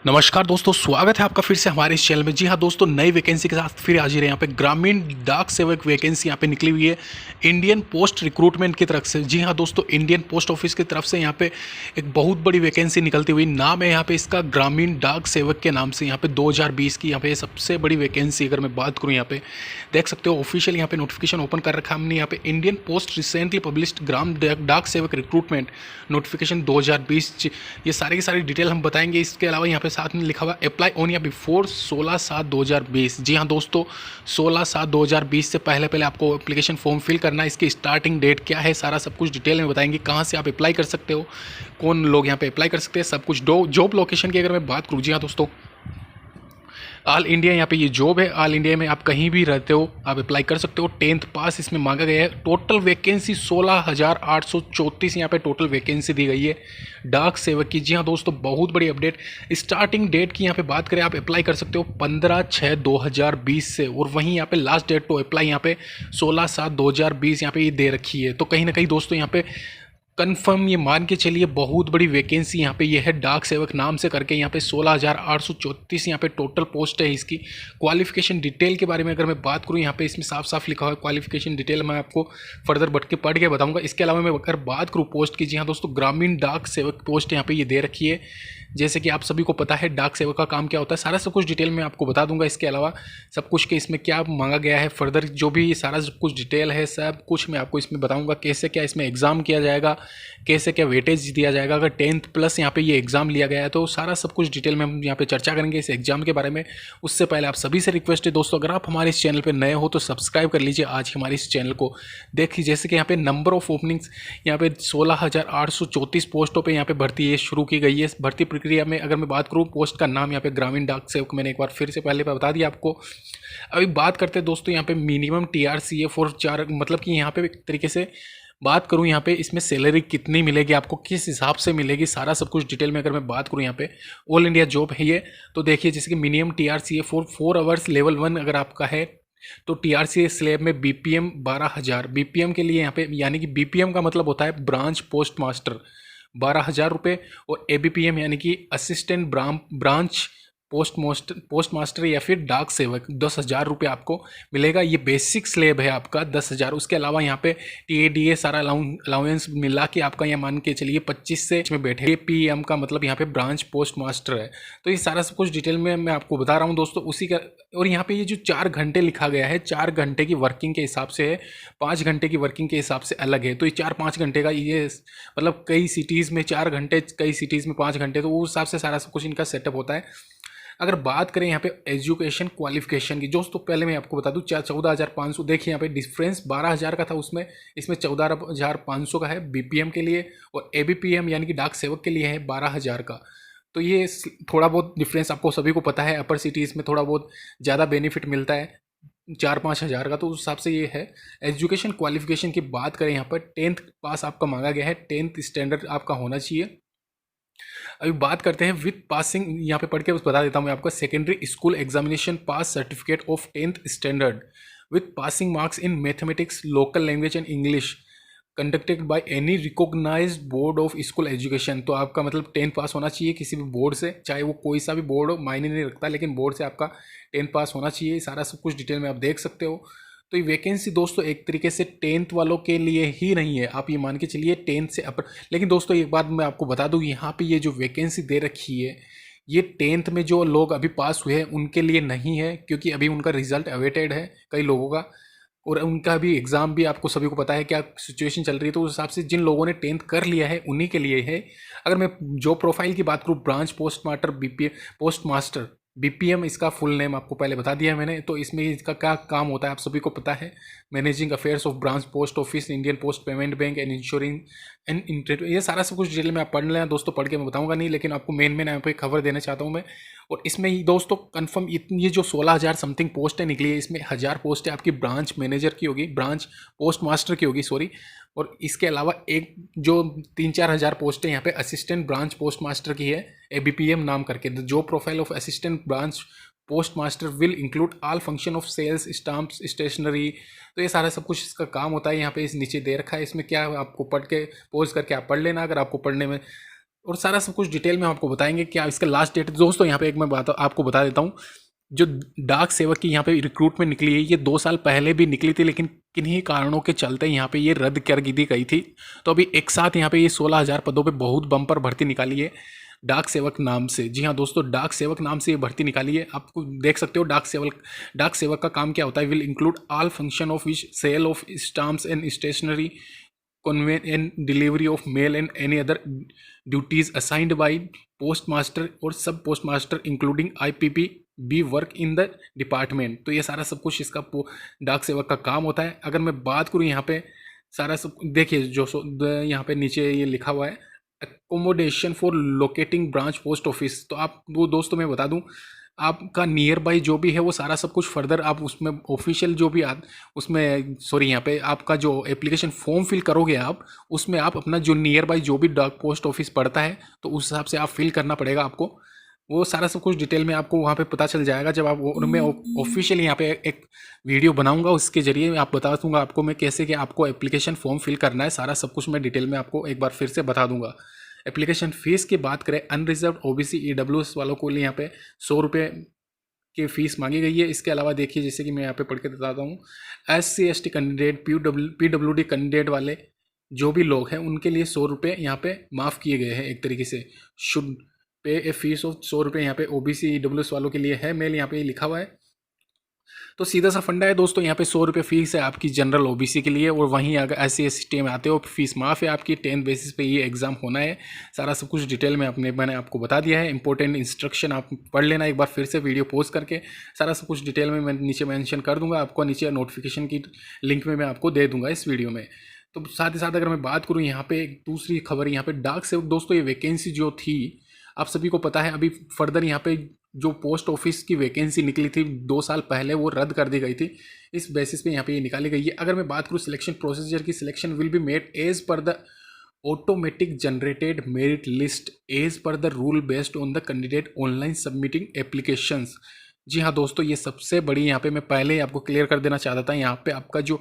नमस्कार दोस्तों, स्वागत है आपका फिर से हमारे इस चैनल में। जी हाँ दोस्तों, नई वैकेंसी के साथ फिर हाजिर है। यहाँ पे ग्रामीण डाक सेवक वैकेंसी यहाँ पे निकली हुई है इंडियन पोस्ट रिक्रूटमेंट की तरफ से। जी हाँ दोस्तों, इंडियन पोस्ट ऑफिस की तरफ से यहाँ पे एक बहुत बड़ी वैकेंसी निकलती हुई। नाम है यहाँ पे इसका ग्रामीण डाक सेवक के नाम से। यहाँ पे 2020 की यहाँ पे सबसे बड़ी वैकेंसी अगर मैं बात करूँ, यहाँ पे देख सकते हो ऑफिशियल यहाँ पे नोटिफिकेशन ओपन कर रखा है हमने। यहाँ पे इंडियन पोस्ट रिसेंटली पब्लिश्ड ग्राम डाक सेवक रिक्रूटमेंट नोटिफिकेशन 2020। ये सारी की सारी डिटेल हम बताएंगे। इसके अलावा यहाँ पे साथ में लिखा हुआ अप्लाई ऑन या बिफोर 16/7/2020। जी हाँ दोस्तों, 16/7/2020 से पहले पहले आपको एप्लीकेशन फॉर्म फिल करना है। इसकी स्टार्टिंग डेट क्या है, सारा सब कुछ डिटेल में बताएंगे। कहाँ से आप अप्लाई कर सकते हो, कौन लोग यहाँ पे अप्लाई कर सकते हैं, सब कुछ। जॉब लोकेशन की अगर मैं बात करूँ, जी हाँ दोस्तों, ऑल इंडिया यहाँ पे ये जॉब है। ऑल इंडिया में आप कहीं भी रहते हो आप अप्लाई कर सकते हो। 10th पास इसमें मांगा गया है। टोटल वैकेंसी 16,834 यहाँ पे टोटल वैकेंसी दी गई है डाक सेवक की। जी हाँ दोस्तों, बहुत बड़ी अपडेट। स्टार्टिंग डेट की यहाँ पे बात करें, आप अप्लाई कर सकते हो 15/6/2020 से, और वहीं यहाँ पे लास्ट डेट टू अप्लाई यहाँ पे 16/7/2020 यहाँ पे ये दे रखी है। तो कहीं ना कहीं दोस्तों यहाँ पे कन्फर्म ये मान के चलिए बहुत बड़ी वैकेंसी यहाँ पे ये है डाक सेवक नाम से करके। यहाँ पे 16,834 यहाँ पे टोटल पोस्ट है। इसकी क्वालिफिकेशन डिटेल के बारे में अगर मैं बात करूँ, यहाँ पे इसमें साफ साफ लिखा हुआ है क्वालिफिकेशन डिटेल। मैं आपको फर्दर पढ़ के बताऊंगा। इसके अलावा मैं अगर बात करूँ पोस्ट की, जी हाँ दोस्तों, ग्रामीण डाक सेवक पोस्ट यहाँ पे ये दे रखी है। जैसे कि आप सभी को पता है डाक सेवक का काम क्या होता है, सारा सब कुछ डिटेल में आपको बता दूंगा। इसके अलावा सब कुछ के इसमें क्या मांगा गया है, फर्दर जो भी सारा सब कुछ डिटेल है, सब कुछ मैं आपको इसमें बताऊंगा। कैसे क्या इसमें एग्जाम किया जाएगा, कैसे क्या वेटेज दिया जाएगा अगर 10th प्लस यहाँ पे ये एग्जाम लिया गया है, तो सारा सब कुछ डिटेल में हम यहाँ पे चर्चा करेंगे इस एग्जाम के बारे में। उससे पहले आप सभी से रिक्वेस्ट है दोस्तों, अगर आप हमारे इस चैनल पर नए हो तो सब्सक्राइब कर लीजिए आज हमारे इस चैनल को। देखिए जैसे कि यहाँ पे नंबर ऑफ ओपनिंग्स यहाँ पे 16,834 पोस्टों पे यहाँ पे भर्ती ये शुरू की गई है। भर्ती प्रक्रिया में अगर मैं बात करूँ, पोस्ट का नाम यहाँ पे ग्रामीण डाक सेवक मैंने एक बार फिर से पहले बता दिया आपको। अभी बात करते हैं दोस्तों यहाँ पे मिनिमम TRCF और 4, मतलब कि यहाँ पे एक तरीके से बात करूँ यहाँ पे इसमें सैलरी कितनी मिलेगी, आपको किस हिसाब से मिलेगी, सारा सब कुछ डिटेल में अगर मैं बात करूँ। यहाँ पे ऑल इंडिया जॉब है ये। तो देखिए जैसे कि मिनिमम TRCF 4 आवर्स लेवल 1 अगर आपका है तो TRCF स्लैब में BPM 12,000 BPM के लिए यहाँ पे, यानी कि BPM का मतलब होता है ब्रांच पोस्ट मास्टर, 12,000 रुपये। और ABPM यानी कि असिस्टेंट ब्रांच पोस्ट मास्टर या फिर डाक सेवक 10,000 रुपये आपको मिलेगा। ये बेसिक स्लेब है आपका 10,000। उसके अलावा यहाँ पे TADA सारा अलाउंस मिला के आपका यहाँ मान के चलिए 25 से इसमें बैठे। PM का मतलब यहाँ पे ब्रांच पोस्ट मास्टर है। तो ये सारा सब कुछ डिटेल में मैं आपको बता रहा हूँ दोस्तों उसी का। और यहाँ पे ये जो 4 घंटे लिखा गया है, 4 घंटे की वर्किंग के हिसाब से है, 5 घंटे की वर्किंग के हिसाब से अलग है। तो ये 4-5 घंटे का ये मतलब कई सिटीज़ में 4 घंटे, कई सिटीज़ में 5 घंटे, तो उस हिसाब से सारा सब कुछ इनका सेटअप होता है। अगर बात करें यहाँ पे एजुकेशन क्वालिफिकेशन की दोस्तों, पहले मैं आपको बता दूँ 14,500। देखिए यहाँ पे डिफरेंस 12,000 का था उसमें, इसमें 14,500 का है BPM के लिए, और ABPM यानी कि डाक सेवक के लिए है 12,000 का। तो ये थोड़ा बहुत डिफरेंस आपको सभी को पता है। अपर सिटीज़ में थोड़ा बहुत ज़्यादा बेनिफिट मिलता है 4-5 हज़ार का, तो उस हिसाब से ये है। एजुकेशन क्वालिफिकेशन की बात करें, यहाँ पर 10th पास आपका मांगा गया है, 10th स्टैंडर्ड आपका होना चाहिए। अभी बात करते हैं विथ पासिंग, यहाँ पे पढ़ के बता देता हूँ मैं आपको। Secondary school examination pass certificate of 10th standard with passing marks in mathematics, local language and English conducted by any recognised board of school education. तो आपका मतलब 10th पास होना चाहिए किसी भी बोर्ड से, चाहे वो कोई सा भी बोर्ड हो, मायने नहीं रखता, लेकिन बोर्ड से आपका 10th पास होना चाहिए। सारा सब कुछ डिटेल में आप देख सकते हो। तो ये वैकेंसी दोस्तों एक तरीके से 10th वालों के लिए ही नहीं है, आप ये मान के चलिए 10th से अपर। लेकिन दोस्तों एक बात मैं आपको बता दूं, यहाँ पे ये जो वैकेंसी दे रखी है ये 10th में जो लोग अभी पास हुए हैं उनके लिए नहीं है, क्योंकि अभी उनका रिजल्ट अवेटेड है कई लोगों का, और उनका भी एग्ज़ाम भी आपको सभी को पता है क्या सिचुएशन चल रही है। तो उस हिसाब से जिन लोगों ने 10th कर लिया है उन्हीं के लिए है। अगर मैं जॉब प्रोफाइल की बात करूँ, ब्रांच पोस्ट मास्टर BPM इसका फुल नेम आपको पहले बता दिया है मैंने। तो इसमें इसका क्या काम होता है आप सभी को पता है, managing affairs of branch post office, Indian post payment bank and ensuring and ये सारा सब कुछ डिटेल में आप पढ़ लें दोस्तों। पढ़ के मैं बताऊंगा नहीं, लेकिन आपको मेन यहाँ पे खबर देना चाहता हूँ मैं। और इसमें दोस्तों कन्फर्म ये जो 16,000 समथिंग पोस्ट है निकली है, इसमें 1,000 पोस्ट है आपकी ब्रांच मैनेजर की होगी, ब्रांच पोस्ट मास्टर की होगी, सॉरी। और इसके अलावा एक जो 3-4 हज़ार पोस्ट है यहाँ पे असिस्टेंट ब्रांच पोस्ट मास्टर की है, ABPM नाम करके। The job profile of assistant branch post master will include all function of sales, stamps, stationery. तो ये सारा सब कुछ इसका काम होता है। यहाँ पे इस नीचे दे रखा है, इसमें क्या आपको पढ़ के पोज करके आप पढ़ लेना अगर आपको पढ़ने में और सारा सब कुछ डिटेल में हम आपको बताएंगे। क्या इसका लास्ट डेट दोस्तों, यहाँ पे एक मैं बात आपको बता देता हूँ, जो डाक सेवक की यहाँ पे रिक्रूटमेंट निकली है ये 2 साल पहले भी निकली थी, लेकिन किन्हीं कारणों के चलते यहाँ पे ये रद्द कर दी गई थी। तो अभी एक साथ यहाँ पे ये 16,000 पदों पे बहुत बम्पर भर्ती निकाली है डाक सेवक नाम से। जी हाँ दोस्तों, डाक सेवक नाम से ये भर्ती निकाली है। आपको देख सकते हो डाक सेवक का काम क्या होता है। Will include all function of which sale of stamps and stationery, convey and delivery of mail and any other duties assigned by postmaster और सब postmaster including IPP be work in the department. तो ये सारा सब कुछ इसका डाक सेवक का काम होता है। अगर मैं बात करूँ यहाँ पे सारा सब देखिए, जो यहाँ पे नीचे ये लिखा हुआ है accommodation for locating branch post office. तो आप वो दोस्तों मैं बता दूं, आपका नियर बाई जो भी है वो सारा सब कुछ फर्दर आप उसमें ऑफिशियल जो भी उसमें सॉरी यहाँ पे आपका जो एप्लीकेशन फॉर्म फिल करोगे आप, उसमें आप अपना जो नियर बाई जो भी डाक पोस्ट ऑफिस पड़ता है तो उस हिसाब से आप फिल करना पड़ेगा आपको। वो सारा सब कुछ डिटेल में आपको वहाँ पे पता चल जाएगा जब आप मैं ऑफिशियल यहाँ पे एक वीडियो बनाऊंगा, उसके जरिए आप बता दूंगा आपको मैं कैसे कि आपको एप्लीकेशन फॉर्म फिल करना है। सारा सब कुछ मैं डिटेल में आपको एक बार फिर से बता दूंगा। एप्लीकेशन फीस की बात करें, अनरिजर्व ओबीसी ईडब्ल्यूएस वालों को लिए यहाँ पे 100 रुपये की फ़ीस मांगी गई है। इसके अलावा देखिए, जैसे कि मैं यहाँ पे पढ़ के बताता हूँ, SC/ST कैंडिडेट, PWD कैंडिडेट वाले जो भी लोग हैं उनके लिए 100 रुपये यहाँ पे माफ़ किए गए हैं। एक तरीके से should pay A fees of 100 रुपये यहाँ पे ओबीसी ईडब्ल्यूएस वालों के लिए है। मेल यहाँ पे लिखा हुआ है। तो सीधा सा फंडा है दोस्तों, यहाँ पे 100 रुपये फीस है आपकी जनरल ओबीसी के लिए, और वहीं अगर SC/ST में आते हो फीस माफ़ है आपकी। 10 बेसिस पे ये एग्ज़ाम होना है। सारा सब कुछ डिटेल में मैंने आपको बता दिया है। इंपॉर्टेंट इंस्ट्रक्शन आप पढ़ लेना एक बार फिर से वीडियो पोस्ट करके। सारा सब कुछ डिटेल में मैं नीचे मेंशन कर दूंगा आपको, नीचे नोटिफिकेशन की लिंक में मैं आपको दे दूंगा इस वीडियो में। तो साथ ही साथ अगर मैं बात करूँ यहाँ पे एक दूसरी खबर, यहाँ पे डाक सेवक दोस्तों ये वैकेंसी जो थी आप सभी को पता है, अभी फर्दर यहाँ पे जो पोस्ट ऑफिस की वैकेंसी निकली थी 2 साल पहले वो रद्द कर दी गई थी। इस बेसिस पे यहाँ पे ये निकाली गई है। अगर मैं बात करूँ सिलेक्शन प्रोसीजर की, selection will be made as per the automatic generated merit list as per the rule based on the candidate online submitting applications. जी हाँ दोस्तों, ये सबसे बड़ी यहाँ पे मैं पहले ही आपको क्लियर कर देना चाहता था। यहाँ पे आपका जो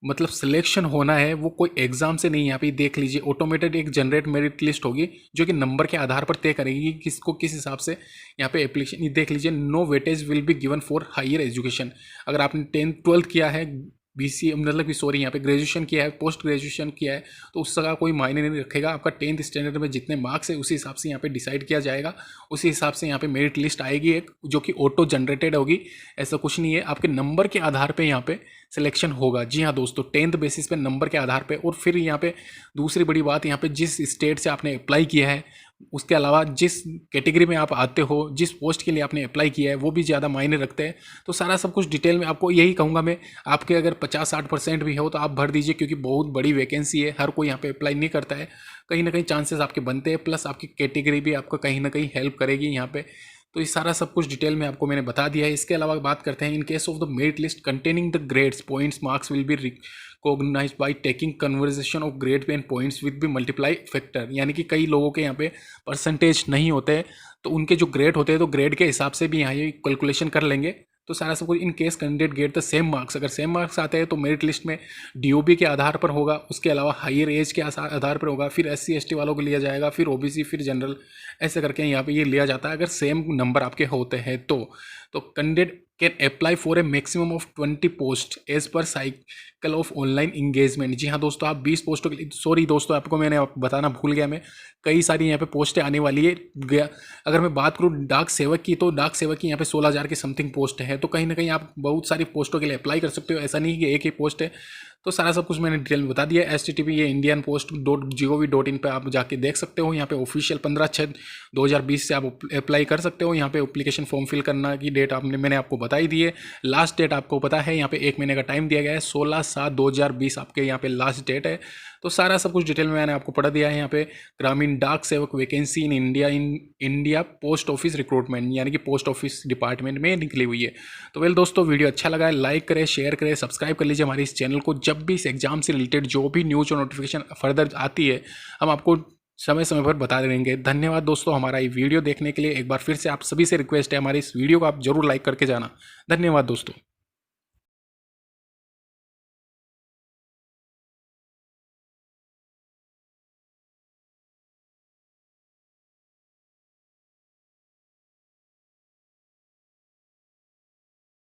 मतलब सिलेक्शन होना है वो कोई एग्जाम से नहीं। यहाँ पे देख लीजिए, ऑटोमेटेड एक जनरेट मेरिट लिस्ट होगी जो कि नंबर के आधार पर तय करेगी किसको किस हिसाब से यहाँ पे एप्लीकेशन। देख लीजिए, no weightage will be given for higher education. अगर आपने 10th 12th किया है, BCA मतलब कि सॉरी यहाँ पे ग्रेजुएशन किया है, पोस्ट ग्रेजुएशन किया है, तो उसका कोई मायने नहीं रखेगा। आपका 10th स्टैंडर्ड में जितने मार्क्स है उसी हिसाब से यहाँ पे डिसाइड किया जाएगा। उसी हिसाब से यहाँ पे मेरिट लिस्ट आएगी एक, जो कि ऑटो जनरेटेड होगी। ऐसा कुछ नहीं है, आपके नंबर के आधार पे यहाँ पे सिलेक्शन होगा। जी हाँ दोस्तों, 10th बेसिस पे नंबर के आधार पे। और फिर यहाँ पे दूसरी बड़ी बात, यहाँ पे जिस स्टेट से आपने अप्लाई किया है, उसके अलावा जिस कैटेगरी में आप आते हो, जिस पोस्ट के लिए आपने अप्लाई किया है, वो भी ज़्यादा मायने रखते हैं। तो सारा सब कुछ डिटेल में आपको यही कहूँगा मैं। आपके अगर 50-60% भी हो तो आप भर दीजिए, क्योंकि बहुत बड़ी वैकेंसी है, हर कोई यहाँ पे अप्लाई नहीं करता है। कहीं ना कहीं चांसेस आपके बनते हैं, प्लस आपकी कैटेगरी भी आपको कहीं ना कहीं हेल्प करेगी यहाँ पे। तो ये सारा सब कुछ डिटेल में आपको मैंने बता दिया है। इसके अलावा बात करते हैं, in case of the merit list containing the grades points marks will be recognised by taking conversion of grade and points with be multiply factor. यानी कि कई लोगों के यहाँ पे परसेंटेज नहीं होते, तो उनके जो ग्रेड होते हैं तो ग्रेड के हिसाब से भी यहाँ ये कैलकुलेशन कर लेंगे। तो सारा सब कुछ in case candidate get the same marks, अगर सेम मार्क्स आते हैं तो मेरिट लिस्ट में DOB के आधार पर होगा, उसके अलावा हायर एज के आधार पर होगा, फिर SC/ST वालों को लिया जाएगा, फिर OBC, फिर जनरल, ऐसे करके यहाँ पे ये लिया जाता है अगर सेम नंबर आपके होते हैं तो candidate can apply for a maximum of 20 post as per cycle of online engagement. जी हाँ दोस्तों, आप 20 पोस्टों के लिए, सॉरी दोस्तों आपको मैंने बताना भूल गया मैं, कई सारी यहाँ पे पोस्टें आने वाली है। अगर मैं बात करूँ डाक सेवक की, तो डाक सेवक की यहाँ पे 16,000 की समथिंग पोस्ट है। तो कहीं ना कहीं आप बहुत सारी पोस्टों के लिए अप्लाई कर सकते हो, ऐसा नहीं कि एक ही पोस्ट है। तो सारा सब कुछ मैंने डिटेल में बता दिया। STTP ये indianpost.gov.in पे आप जाके देख सकते हो। यहाँ पे ऑफिशियल 15/6/2020 से आप अप्लाई कर सकते हो। यहाँ पे एप्लीकेशन फॉर्म फिल करना की डेट मैंने आपको बताई दी है। लास्ट डेट आपको पता है, यहाँ पे 1 महीने का टाइम दिया गया है। 16/7/2020 आपके यहाँ पे लास्ट डेट है। तो सारा सब कुछ डिटेल में मैंने आपको पढ़ा दिया है। यहाँ पे ग्रामीण डाक सेवक vacancy in India post office recruitment, यानी कि पोस्ट ऑफिस डिपार्टमेंट में निकली हुई है। तो वेल दोस्तों, वीडियो अच्छा लगा है लाइक करें, शेयर करें, सब्सक्राइब कर लीजिए हमारे इस चैनल को। जब भी इस एग्जाम से रिलेटेड जो भी न्यूज़ और नोटिफिकेशन फर्दर आती है, हम आपको समय समय पर बता देंगे। धन्यवाद दोस्तों हमारा ये वीडियो देखने के लिए। एक बार फिर से आप सभी से रिक्वेस्ट है, हमारे इस वीडियो को आप जरूर लाइक करके जाना। धन्यवाद दोस्तों।